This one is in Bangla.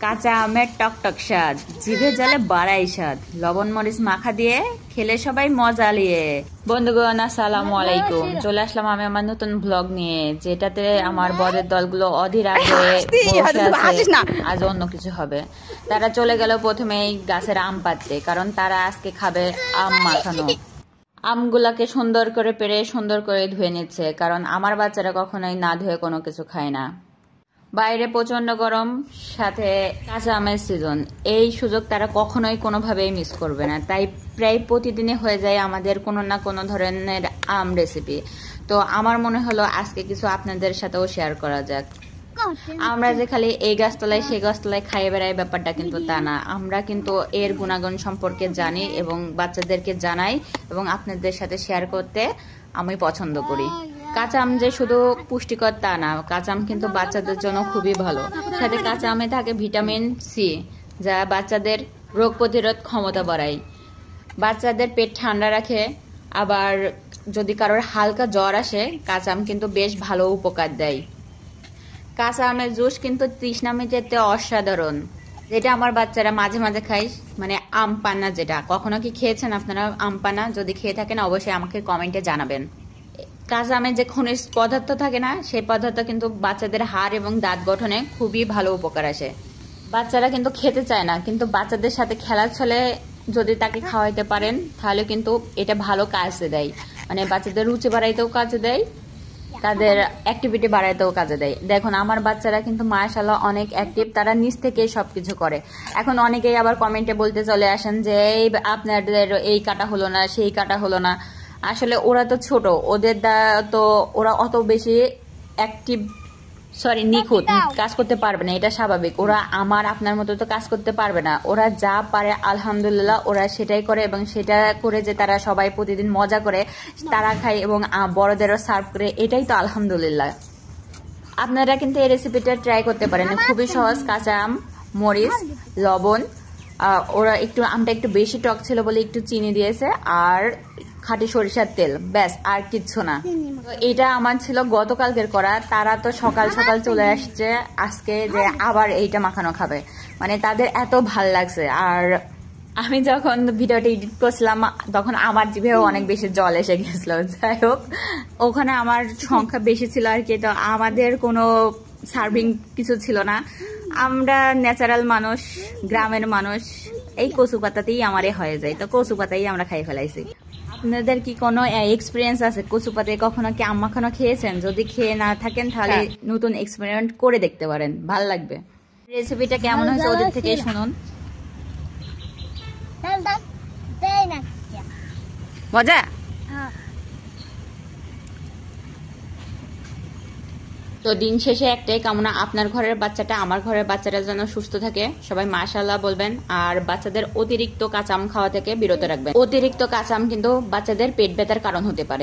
কাঁচা আমের টকটক স্বাদ, জিভে জলে বাড়াই স্বাদ, লবণ মরিচ মাখা দিয়ে খেলে সবাই মজা নিয়ে। বন্ধুগণ আসসালামু আলাইকুম, চলে আসলাম আমি আমার নতুন ব্লগ নিয়ে, যেটাতে আমার বরের দলগুলো অধীর আগ্রহে আজ অন্য কিছু হবে। তারা চলে গেল প্রথমেই গাছের আম পাড়তে, কারণ তারা আজকে খাবে আম মাখানো। আমগুলাকে সুন্দর করে পেড়ে সুন্দর করে ধুয়ে নিচ্ছে, কারণ আমার বাচ্চারা কখনোই না ধুয়ে কোনো কিছু খায় না। বাইরে প্রচন্ড গরম, সাথে কাঁচা আমের সিজন, এই সুযোগ তারা কখনোই কোনোভাবেই মিস করবে না। তাই প্রায় প্রতিদিনই হয়ে যায় আমাদের কোনো না কোনো ধরনের আম রেসিপি। তো আমার মনে হলো আজকে কিছু আপনাদের সাথেও শেয়ার করা যাক। আমরা যে খালি এই গাছতলায় সেই গাছতলায় খাইয়ে বেড়াই ব্যাপারটা কিন্তু তা না। আমরা কিন্তু এর গুণাগুণ সম্পর্কে জানি এবং বাচ্চাদেরকে জানাই, এবং আপনাদের সাথে শেয়ার করতে আমি পছন্দ করি। কাঁচা আম যে শুধু পুষ্টিকর তা না, কাঁচা আম কিন্তু বাচ্চাদের জন্য খুবই ভালো। সাথে কাঁচা আমে থাকে ভিটামিন সি, যা বাচ্চাদের রোগ প্রতিরোধ ক্ষমতা বাড়ায়, বাচ্চাদের পেট ঠান্ডা রাখে। আবার যদি কারোর হালকা জ্বর আসে, কাঁচা আম কিন্তু বেশ ভালো উপকার দেয়। কাঁচা আমের জুস কিন্তু তৃষ্ণা মেটাতে অসাধারণ, যেটা আমার বাচ্চারা মাঝে মাঝে খায়, মানে আম পান্না। যেটা কখনো কি খেয়েছেন আপনারা আম পান্না? যদি খেয়ে থাকেন অবশ্যই আমাকে কমেন্টে জানাবেন। কাঁচা আমের যে খনিজ পদার্থ থাকে না, সেই পদার্থ কিন্তু বাচ্চাদের হাড় এবং দাঁত গঠনে খুবই ভালো উপকার আসে। বাচ্চারা কিন্তু খেতে চায় না, কিন্তু বাচ্চাদের সাথে খেলার ছলে যদি তাকে খাওয়াইতে পারেন তাহলে কিন্তু এটা ভালো কাজে দেয়। মানে বাচ্চাদের রুচি বাড়াইতেও কাজে দেয়, তাদের অ্যাক্টিভিটি বাড়াইতেও কাজে দেয়। দেখুন আমার বাচ্চারা কিন্তু মাশাআল্লাহ অনেক অ্যাক্টিভ, তারা নিজ থেকেই সবকিছু করে। এখন অনেকেই আবার কমেন্টে বলতে চলে আসেন যে এই আপনাদের এই কাটা হলো না, সেই কাটা হলো না। আসলে ওরা তো ছোট, ওদের তো ওরা অত বেশি অ্যাক্টিভ নিখুঁত কাজ করতে পারবে না, এটা স্বাভাবিক। ওরা আমার আপনার মতো তো কাজ করতে পারবে না। ওরা যা পারে আলহামদুলিল্লাহ ওরা সেটাই করে, এবং সেটা করে যে তারা সবাই প্রতিদিন মজা করে তারা খায় এবং বড়দেরও সার্ভ করে, এটাই তো আলহামদুলিল্লাহ। আপনারা কিন্তু এই রেসিপিটা ট্রাই করতে পারেন, খুবই সহজ। কাঁচা আম, মরিচ, লবণ, ওরা একটু আমটা একটু বেশি টক ছিল বলে একটু চিনি দিয়েছে, আর খাঁটি সরিষার তেল, ব্যাস, আর কিচ্ছু না। এটা আমার ছিল গতকালকের করা। তারা তো সকাল সকাল চলে আসছে আজকে যে আবার এইটা মাখানো খাবে, মানে তাদের এত ভাল লাগছে। আর আমি যখন ভিডিওটা এডিট করছিলাম তখন আমার জিভেও অনেক বেশি জল এসে গেছিল। যাই হোক, ওখানে আমার সংখ্যা বেশি ছিল আর কি, তো আমাদের কোনো সার্ভিং কিছু ছিল না। আমরা ন্যাচারাল মানুষ, গ্রামের মানুষ, এই কচু পাতাতেই আমারে হয়ে যায়, তো কচু পাতাই আমরা খাই ফেলাইছি। আপনাদের কি কোনো এক্সপিরিয়েন্স আছে কচু পাতায়? কখনো কি আম মাখানো খেয়েছেন? যদি খেয়ে না থাকেন তাহলে নতুন এক্সপেরিমেন্ট করে দেখতে পারেন, ভাল লাগবে। রেসিপিটা কেমন হয়েছে ওদের থেকেই শুনুন। মজা? তো দিন শেষে একটাই কামনা, আপনার ঘরের বাচ্চাটা আমার ঘরের বাচ্চাটা যেন সুস্থ থাকে। সবাই মাশাআল্লাহ বলবেন, আর বাচ্চাদের অতিরিক্ত কাঁচা আম খাওয়া থেকে বিরত রাখবেন। অতিরিক্ত কাঁচা আম কিন্তু বাচ্চাদের পেট ব্যথার কারণ হতে পারে।